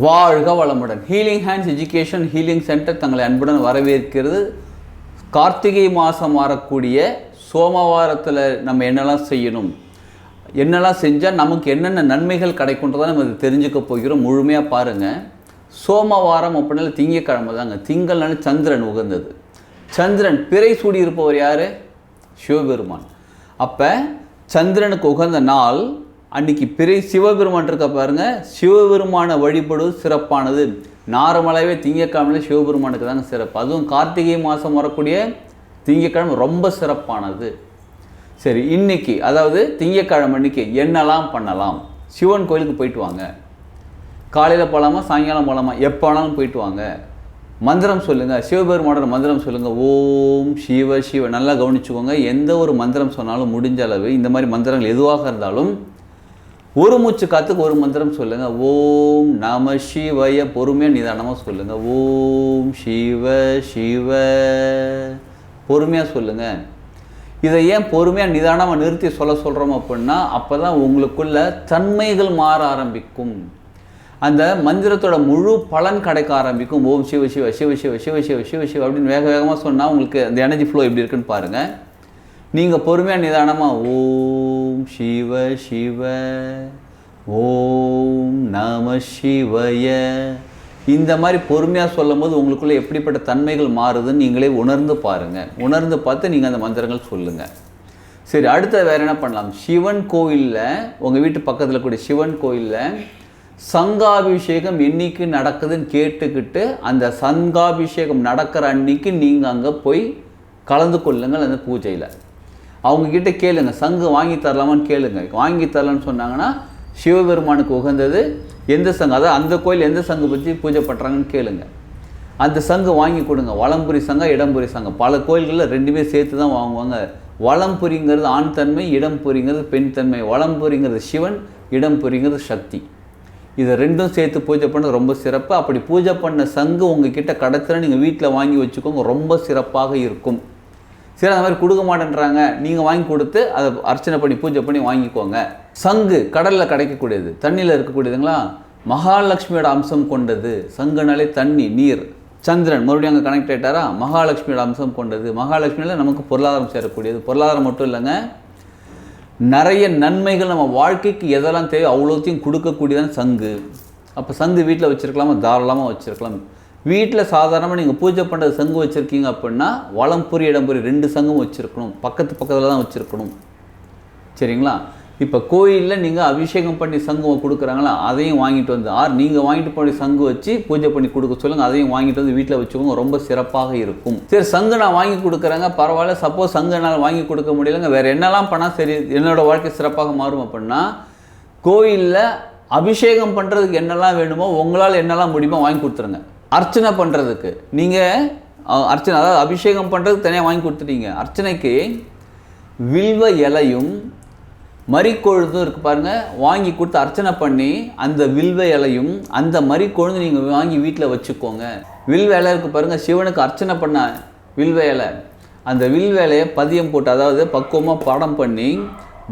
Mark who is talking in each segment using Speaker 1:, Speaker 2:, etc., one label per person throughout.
Speaker 1: வாழ்க வளமுடன். Healing hands education healing centre தங்களை அன்புடன் வரவேற்கிறது. கார்த்திகை மாதம் வரக்கூடிய சோமவாரத்தில் நம்ம என்னெல்லாம் செய்யணும், என்னெல்லாம் செஞ்சால் நமக்கு என்னென்ன நன்மைகள் கிடைக்குன்றதான் நம்ம இது தெரிஞ்சுக்க போகிறோம். முழுமையாக பாருங்கள். சோமவாரம் அப்படின்னால திங்கக்கிழமை தாங்க. திங்கள்னால சந்திரன் உகந்தது. சந்திரன் பிறை சூடி இருப்பவர் யார்? சிவபெருமான். அப்போ சந்திரனுக்கு உகந்த நாள் அன்றைக்கி பிறை சிவபெருமான் இருக்க பாருங்கள். சிவபெருமானை வழிபடுவது சிறப்பானது. நார்மலாகவே திங்கக்கிழமையில் சிவபெருமானுக்கு தாங்க சிறப்பு. அதுவும் கார்த்திகை மாதம் வரக்கூடிய திங்கக்கிழமை ரொம்ப சிறப்பானது. சரி, இன்றைக்கி அதாவது திங்கக்கிழமை அன்றைக்கி என்னெல்லாம் பண்ணலாம்? சிவன் கோயிலுக்கு போயிட்டு வாங்க. காலையில் போகலாமா, சாயங்காலம் போகலாமா, எப்போ வேணாலும் போயிட்டு வாங்க. மந்திரம் சொல்லுங்கள், சிவபெருமானோட மந்திரம் சொல்லுங்கள். ஓம் சிவ சிவ. நல்லா கவனிச்சுக்கோங்க. எந்த ஒரு மந்திரம் சொன்னாலும் முடிஞ்ச அளவு இந்த மாதிரி மந்திரங்கள் எதுவாக இருந்தாலும் ஒரு மூச்சு காத்துக்கு ஒரு மந்திரம் சொல்லுங்கள். ஓம் நம சிவய. பொறுமையாக நிதானமாக சொல்லுங்கள். ஓம் சிவ சிவ. பொறுமையாக சொல்லுங்கள். இதை ஏன் பொறுமையாக நிதானமாக நிறுத்தி சொல்கிறோம் அப்படின்னா, அப்போ தான் உங்களுக்குள்ள தன்மைகள் மாற ஆரம்பிக்கும். அந்த மந்திரத்தோட முழு பலன் கிடைக்க ஆரம்பிக்கும். ஓம் சிவ சிவ சிவ சிவ சிவ சிவ சிவ சிவ அப்படின்னு வேக வேகமாக சொன்னால் உங்களுக்கு அந்த எனர்ஜி ஃப்ளோ எப்படி இருக்குன்னு பாருங்கள். நீங்கள் பொறுமையாக நிதானமாக ஓம் சிவ சிவ ஓம் நம சிவய இந்த மாதிரி பொறுமையாக சொல்லும் போது உங்களுக்குள்ளே எப்படிப்பட்ட தன்மைகள் மாறுதுன்னு நீங்களே உணர்ந்து பாருங்கள். உணர்ந்து பார்த்து நீங்கள் அந்த மந்திரங்கள் சொல்லுங்கள். சரி, அடுத்த வேறு என்ன பண்ணலாம்? சிவன் கோயிலில், உங்கள் வீட்டு பக்கத்தில் கூடிய சிவன் கோயிலில் சங்காபிஷேகம் என்னைக்கு நடக்குதுன்னு கேட்டுக்கிட்டு அந்த சங்காபிஷேகம் நடக்கிற அன்னைக்கு நீங்கள் அங்கே போய் கலந்து கொள்ளுங்கள். அந்த பூஜையில் அவங்கக்கிட்ட கேளுங்க, சங்கு வாங்கி தரலாமான்னு கேளுங்க. வாங்கி தரலான்னு சொன்னாங்கன்னா சிவபெருமானுக்கு உகந்தது எந்த சங்கு, அதாவது அந்த கோயில் எந்த சங்கு பற்றி பூஜை பண்ணுறாங்கன்னு கேளுங்க. அந்த சங்கு வாங்கி கொடுங்க. வலம்புரி சங்கா, இடம்புரி சங்கம். பல கோயில்களில் ரெண்டுமே சேர்த்து தான் வாங்குவாங்க. வலம்புரிங்கிறது ஆண் தன்மை, இடம்புரிங்கிறது பெண் தன்மை. வலம்புரிங்கிறது சிவன், இடம்புரிங்கிறது சக்தி. இதை ரெண்டும் சேர்த்து பூஜை பண்ண ரொம்ப சிறப்பு. அப்படி பூஜை பண்ண சங்கு உங்ககிட்ட கடத்துல நீங்கள் வீட்டில் வாங்கி வச்சுக்கோங்க. ரொம்ப சிறப்பாக இருக்கும். சரி, அந்த மாதிரி கொடுக்க மாட்டேன்றாங்க, நீங்கள் வாங்கி கொடுத்து அதை அர்ச்சனை பண்ணி பூஜை பண்ணி வாங்கிக்கோங்க. சங்கு கடலில் கிடைக்கக்கூடியது, தண்ணியில் இருக்கக்கூடியதுங்களா, மகாலட்சுமியோட அம்சம் கொண்டது. சங்குனாலே தண்ணி, நீர். சந்திரன் மறுபடியும் அங்கே கனெக்ட் ஆகிட்டாரா, மகாலட்சுமியோட அம்சம் கொண்டது. மகாலட்சுமியில் நமக்கு பொருளாதாரம் சேரக்கூடியது. பொருளாதாரம் மட்டும் இல்லைங்க, நிறைய நன்மைகள் நம்ம வாழ்க்கைக்கு எதெல்லாம் தேவை அவ்வளோத்தையும் கொடுக்கக்கூடியதான் சங்கு. அப்போ சங்கு வீட்டில் வச்சுருக்கலாமா? தாராளமாக வச்சுருக்கலாம். வீட்டில் சாதாரணமாக நீங்கள் பூஜை பண்ணுறது சங்கு வச்சுருக்கீங்க அப்படின்னா வலம்புரி இடம்புரி ரெண்டு சங்கும் வச்சுருக்கணும். பக்கத்தில் தான் வச்சுருக்கணும். சரிங்களா? இப்போ கோயிலில் நீங்கள் அபிஷேகம் பண்ணி சங்கு கொடுக்குறாங்களா, அதையும் வாங்கிட்டு வந்து நீங்கள் வாங்கிட்டு போய் சங்கு வச்சு பூஜை பண்ணி கொடுக்க சொல்லுங்கள். அதையும் வாங்கிட்டு வந்து வீட்டில் வச்சுக்கோங்க. ரொம்ப சிறப்பாக இருக்கும். சரி, சங்கு நான் வாங்கி கொடுக்குறேங்க, பரவாயில்ல. சப்போஸ் சங்கு என்னால் வாங்கி கொடுக்க முடியலைங்க, வேறு என்னெல்லாம் பண்ணால் சரி என்னோடய வாழ்க்கை சிறப்பாக மாறும் அப்படின்னா, கோயிலில் அபிஷேகம் பண்ணுறதுக்கு என்னெல்லாம் வேணுமோ உங்களால் என்னெல்லாம் முடியுமோ வாங்கி கொடுத்துருங்க. அர்ச்சனை பண்ணுறதுக்கு நீங்கள் அர்ச்சனை, அதாவது அபிஷேகம் பண்ணுறதுக்கு தனியாக வாங்கி கொடுத்துட்டீங்க. அர்ச்சனைக்கு வில்வ இலையும் மறிக்கொழுந்தும் இருக்குது பாருங்கள், வாங்கி கொடுத்து அர்ச்சனை பண்ணி அந்த வில்வ இலையும் அந்த மறிக்கொழுந்து நீங்கள் வாங்கி வீட்டில் வச்சுக்கோங்க. வில்வ இலை இருக்குது பாருங்கள், சிவனுக்கு அர்ச்சனை பண்ண வில்வ இலை. அந்த வில்வ இலையை பதியம் போட்டு, அதாவது பக்குவமாக படம் பண்ணி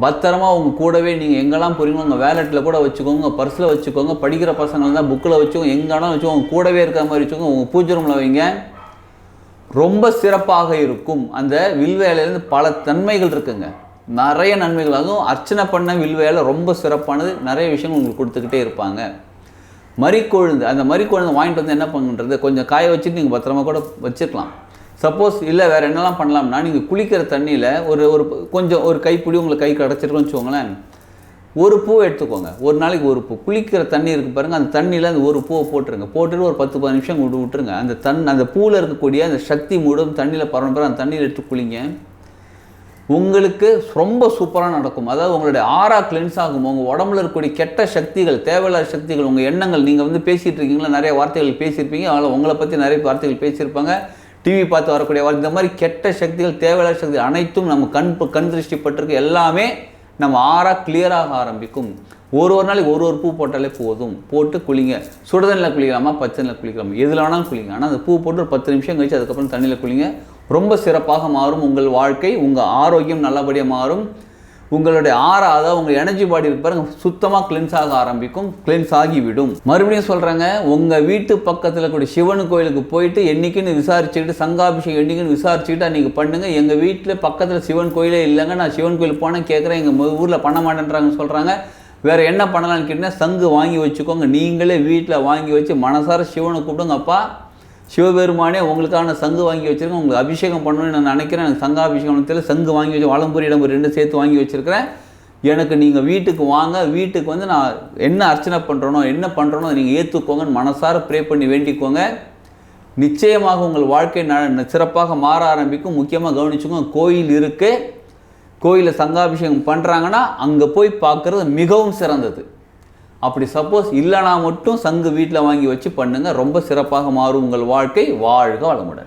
Speaker 1: பத்திரமா உங்கள் கூடவே நீங்கள் எங்கெல்லாம் போகிறீங்களோ உங்கள் வேலெட்டில் கூட வச்சுக்கோங்க, உங்கள் பர்ஸில் வச்சுக்கோங்க. படிக்கிற பசங்கள் தான் புக்கில் வச்சுக்கோங்க, எங்கேனாலும் வச்சுக்கோங்க. உங்கள் கூடவே இருக்கிற மாதிரி வச்சுக்கோங்க. உங்கள் பூஜை ரூமில் வைங்க. ரொம்ப சிறப்பாக இருக்கும். அந்த வில்வ இலையிலேருந்து பல தன்மைகள் இருக்குங்க, நிறைய நன்மைகள். அதுவும் அர்ச்சனை பண்ண வில்வ இலை ரொம்ப சிறப்பானது. நிறைய விஷயங்கள் உங்களுக்கு கொடுத்துக்கிட்டே இருப்பாங்க. மறிக்கொழுந்து, அந்த மறிக்கொழுந்து வாங்கிட்டு வந்து என்ன பண்ணுறது, கொஞ்சம் காய வச்சுட்டு நீங்கள் பத்திரமா கூட வச்சுக்கலாம். சப்போஸ் இல்லை வேறு என்னெல்லாம் பண்ணலாம்னா, நீங்கள் குளிக்கிற தண்ணியில் ஒரு கைப்பிடி உங்களுக்கு கை கிடச்சிருக்குன்னு வச்சுக்கோங்களேன். ஒரு பூவை எடுத்துக்கோங்க. ஒரு நாளைக்கு ஒரு பூ. குளிக்கிற தண்ணி இருக்குது பாருங்கள், அந்த தண்ணியில் அந்த ஒரு பூவை போட்டுருங்க. போட்டுட்டு ஒரு 10-15 நிமிஷம் விட்டுருங்க. அந்த பூவில் இருக்கக்கூடிய அந்த சக்தி மூடும் தண்ணியில் பரவாயில்ல, அந்த தண்ணியில் எடுத்து குளிங்க. உங்களுக்கு ரொம்ப சூப்பராக நடக்கும். அதாவது உங்களுடைய ஆரா கிளென்ஸ் ஆகும். உங்கள் உடம்புல இருக்கக்கூடிய கெட்ட சக்திகள், தேவையில்லாத சக்திகள், உங்கள் எண்ணங்கள், நீங்கள் பேசிகிட்டு இருக்கீங்களா, நிறைய வார்த்தைகள் பேசியிருப்பீங்க, அதில் உங்களை பற்றி நிறைய வார்த்தைகள் பேசியிருப்பாங்க, டிவி பார்த்து வரக்கூடிய இந்த மாதிரி கெட்ட சக்திகள், தேவையில்லாத சக்திகள் அனைத்தும் நம்ம கண் திருஷ்டி பட்டிருக்கு. எல்லாமே நம்ம ஆறா கிளியராக ஆரம்பிக்கும். ஒரு நாளைக்கு ஒரு பூ போட்டாலே போதும். போட்டு குளிங்க. சுடுதண்ணில் குளிக்கலாமா, பச்சையில் குளிக்கலாமா, எதில் வேணாலும் குளிங்க. ஆனால் அந்த பூ போட்டு ஒரு 10 நிமிஷம் கழிச்சு அதுக்கப்புறம் தண்ணியில் குளிங்க. ரொம்ப சிறப்பாக மாறும் உங்கள் வாழ்க்கை. உங்கள் ஆரோக்கியம் நல்லபடியாக மாறும். உங்களுடைய ஆறா, அதாவது உங்கள் எனர்ஜி பாடி இருக்கு பாருங்க, சுத்தமாக கிளென்ஸ் ஆக ஆரம்பிக்கும், கிளென்ஸ் ஆகிவிடும். மறுபடியும் சொல்கிறாங்க, உங்கள் வீட்டு பக்கத்தில் கூடிய சிவன் கோயிலுக்கு போயிட்டு என்றைக்குன்னு விசாரிச்சுக்கிட்டு, சங்காபிஷேகம் என்றைக்குன்னு விசாரிச்சுக்கிட்டு அன்றைக்கி பண்ணுங்கள். எங்கள் வீட்டில் பக்கத்தில் சிவன் கோயிலே இல்லைங்க, நான் சிவன் கோயிலுக்கு போனேன் கேட்குறேன், எங்கள் ஊரில் பண்ண மாட்டேன்றாங்கன்னு சொல்கிறாங்க. வேறு என்ன பண்ணலான்னு கேட்டிங்கன்னா, சங்கு வாங்கி வச்சுக்கோங்க. நீங்களே வீட்டில் வாங்கி வச்சு மனசார சிவனை கூப்பிடுங்கப்பா, சிவபெருமானே உங்களுக்கான சங்கு வாங்கி வச்சுருக்கேன், உங்களுக்கு அபிஷேகம் பண்ணணும்னு நான் நினைக்கிறேன், எனக்கு சங்காபிஷேகத்தில் சங்கு வாங்கி வச்சு வலம்புரி இடம்புரி 2 சேர்த்து வாங்கி வச்சுருக்கிறேன், எனக்கு நீங்கள் வீட்டுக்கு வாங்க, வீட்டுக்கு வந்து நான் என்ன அர்ச்சனை பண்ணுறனோ என்ன பண்ணுறனோ அதை நீங்கள் ஏற்றுக்கோங்கன்னு மனசார ப்ரே பண்ணி வேண்டிக்கோங்க. நிச்சயமாக உங்கள் வாழ்க்கை சிறப்பாக மாற ஆரம்பிக்கும். முக்கியமாக கவனிச்சுக்கோங்க, கோயில் இருக்குது, கோயிலில் சங்காபிஷேகம் பண்ணுறாங்கன்னா அங்கே போய் பார்க்குறது மிகவும் சிறந்தது. அப்படி சப்போஸ் இல்லைனா மட்டும் சங்கு வீட்டில் வாங்கி வச்சு பண்ணுங்கள், ரொம்ப சிறப்பாக மாறும் உங்கள் வாழ்க்கை. வாழ்க வளமுடன்.